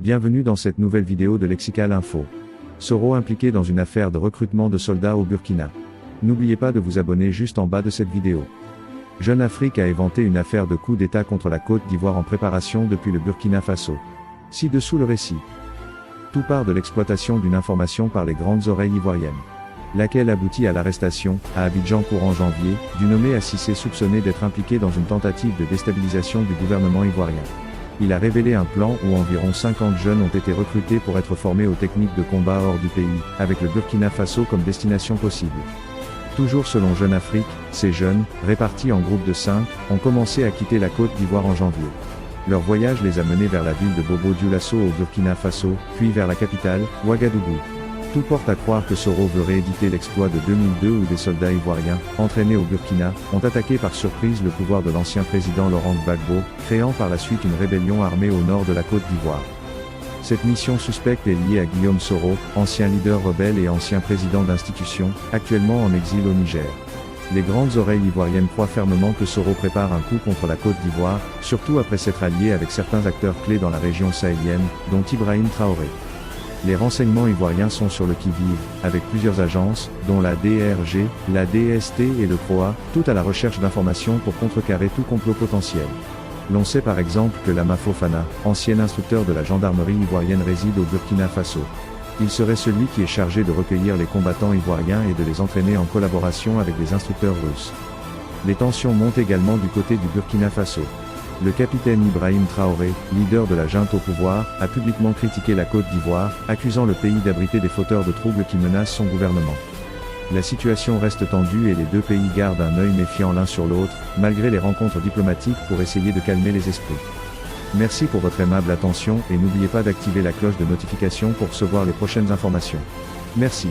Bienvenue dans cette nouvelle vidéo de Lexical Info. Soro impliqué dans une affaire de recrutement de soldats au Burkina. N'oubliez pas de vous abonner juste en bas de cette vidéo. Jeune Afrique a éventé une affaire de coup d'État contre la Côte d'Ivoire en préparation depuis le Burkina Faso. Ci-dessous le récit. Tout part de l'exploitation d'une information par les grandes oreilles ivoiriennes, laquelle aboutit à l'arrestation, à Abidjan courant janvier, du nommé Assissé soupçonné d'être impliqué dans une tentative de déstabilisation du gouvernement ivoirien. Il a révélé un plan où environ 50 jeunes ont été recrutés pour être formés aux techniques de combat hors du pays, avec le Burkina Faso comme destination possible. Toujours selon Jeune Afrique, ces jeunes, répartis en groupes de 5, ont commencé à quitter la Côte d'Ivoire en janvier. Leur voyage les a menés vers la ville de Bobo-Dioulasso au Burkina Faso, puis vers la capitale, Ouagadougou. Tout porte à croire que Soro veut rééditer l'exploit de 2002 où des soldats ivoiriens, entraînés au Burkina, ont attaqué par surprise le pouvoir de l'ancien président Laurent Gbagbo, créant par la suite une rébellion armée au nord de la Côte d'Ivoire. Cette mission suspecte est liée à Guillaume Soro, ancien leader rebelle et ancien président d'institution, actuellement en exil au Niger. Les grandes oreilles ivoiriennes croient fermement que Soro prépare un coup contre la Côte d'Ivoire, surtout après s'être allié avec certains acteurs clés dans la région sahélienne, dont Ibrahim Traoré. Les renseignements ivoiriens sont sur le qui-vive, avec plusieurs agences, dont la DRG, la DST et le CROA, toutes à la recherche d'informations pour contrecarrer tout complot potentiel. L'on sait par exemple que Lama Fofana, ancien instructeur de la gendarmerie ivoirienne réside au Burkina Faso. Il serait celui qui est chargé de recueillir les combattants ivoiriens et de les entraîner en collaboration avec les instructeurs russes. Les tensions montent également du côté du Burkina Faso. Le capitaine Ibrahim Traoré, leader de la junte au pouvoir, a publiquement critiqué la Côte d'Ivoire, accusant le pays d'abriter des fauteurs de troubles qui menacent son gouvernement. La situation reste tendue et les deux pays gardent un œil méfiant l'un sur l'autre, malgré les rencontres diplomatiques pour essayer de calmer les esprits. Merci pour votre aimable attention et n'oubliez pas d'activer la cloche de notification pour recevoir les prochaines informations. Merci.